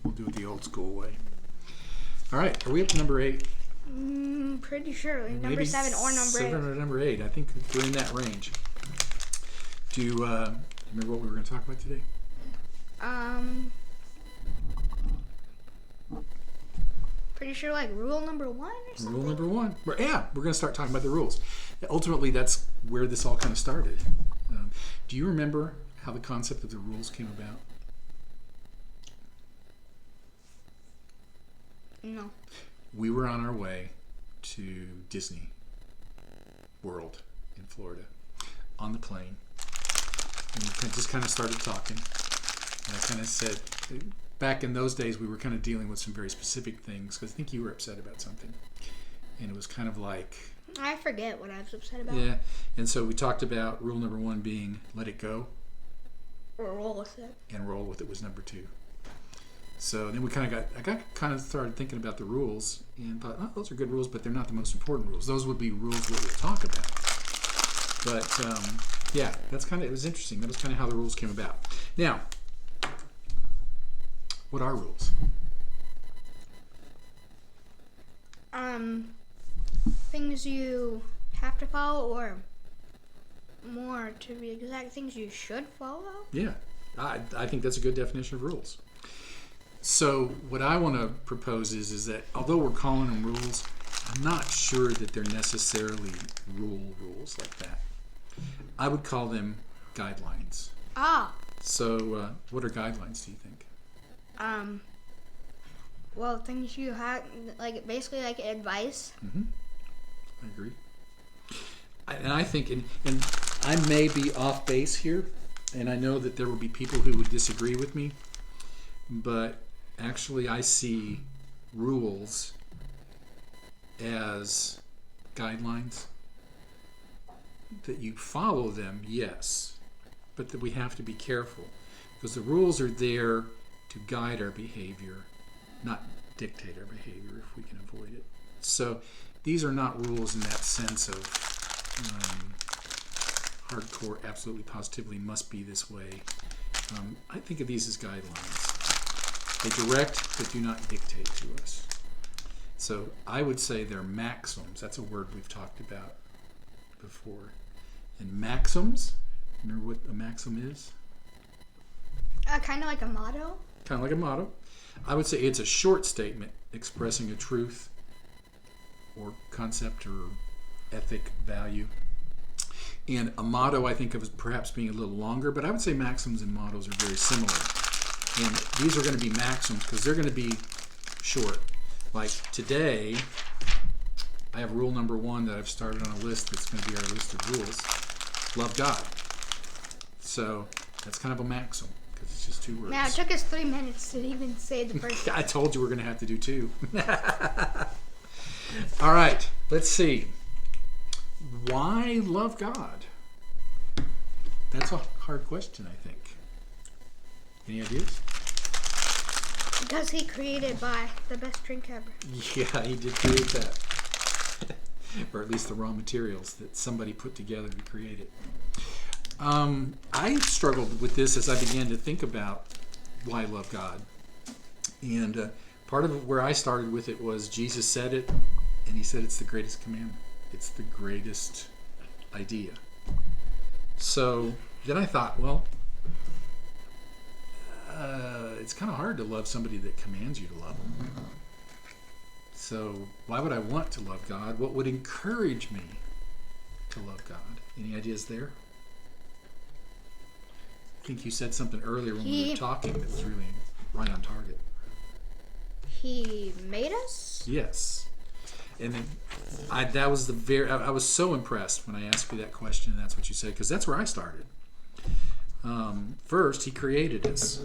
We'll do it the old school way. All right, are we up to number 8? Pretty sure. Like number Maybe 7 or number 8. 7 or number 8. I think we're in that range. Do you remember what we were going to talk about today? Pretty sure like rule number 1 or something. Rule number 1. We're going to start talking about the rules. Ultimately, that's where this all kind of started. Do you remember how the concept of the rules came about? No. We were on our way to Disney World in Florida on the plane. And we just kind of started talking. And I kind of said, back in those days, we were kind of dealing with some very specific things because I think you were upset about something. And it was kind of like... I forget what I was upset about. Yeah. And so we talked about rule number 1 being let it go. Or roll with it. And roll with it was number 2. So then I got started thinking about the rules and thought, oh, those are good rules, but they're not the most important rules. Those would be rules that we'll talk about. But yeah, it was interesting. That was kind of how the rules came about. Now, what are rules? Things you have to follow, or more to be exact, things you should follow? Yeah, I think that's a good definition of rules. So what I want to propose is that although we're calling them rules, I'm not sure that they're necessarily rules like that. I would call them guidelines. So what are guidelines, do you think? Well, things you have, like basically like advice. Mm-hmm. I agree. And I think, and I may be off base here, and I know that there will be people who would disagree with me, but actually I see rules as guidelines. That you follow them, yes, but that we have to be careful because the rules are there to guide our behavior, not dictate our behavior if we can avoid it. So these are not rules in that sense of hardcore, absolutely, positively must be this way. I think of these as guidelines. They direct but do not dictate to us. So I would say they're maxims. That's a word we've talked about before. And maxims, remember what a maxim is? Kind of like a motto. Kind of like a motto. I would say it's a short statement expressing a truth or concept or ethic value. And a motto I think of as perhaps being a little longer, but I would say maxims and mottos are very similar. And these are going to be maxims because they're going to be short. Like today, I have rule number 1 that I've started on a list that's going to be our list of rules. Love God. So that's kind of a maxim because it's just 2 words. Now, it took us 3 minutes to even say the first I told you we're going to have to do 2. All right, let's see. Why love God? That's a hard question, I think. Any ideas? Because he created by the best drink ever. Yeah, he did create that. Or at least the raw materials that somebody put together to create it. I struggled with this as I began to think about why I love God. And part of where I started with it was Jesus said it, and he said it's the greatest commandment. It's the greatest idea. So then I thought, well, it's kind of hard to love somebody that commands you to love them. So why would I want to love God? What would encourage me to love God? Any ideas there? I think you said something earlier when we were talking that was really right on target. He made us? Yes. And then I was so impressed when I asked you that question, and that's what you said, because that's where I started. First, he created us.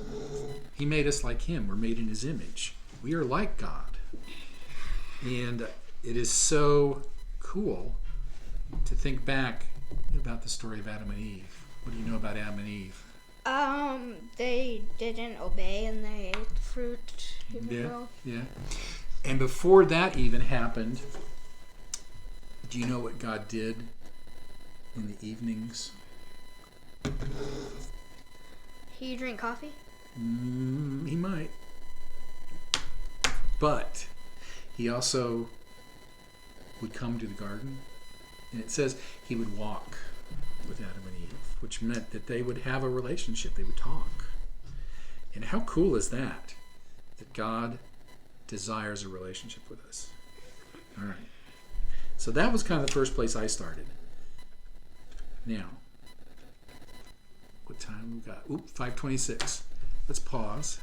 He made us like him. We're made in his image. We are like God. And it is so cool to think back about the story of Adam and Eve. What do you know about Adam and Eve? They didn't obey and they ate the fruit. Yeah. And before that even happened, do you know what God did in the evenings? He drank coffee? He might. But he also would come to the garden, and it says he would walk with Adam and Eve, which meant that they would have a relationship. They would talk. And how cool is that? That God desires a relationship with us. All right. So that was kind of the first place I started. Now, what time we got? 5:26. Let's pause.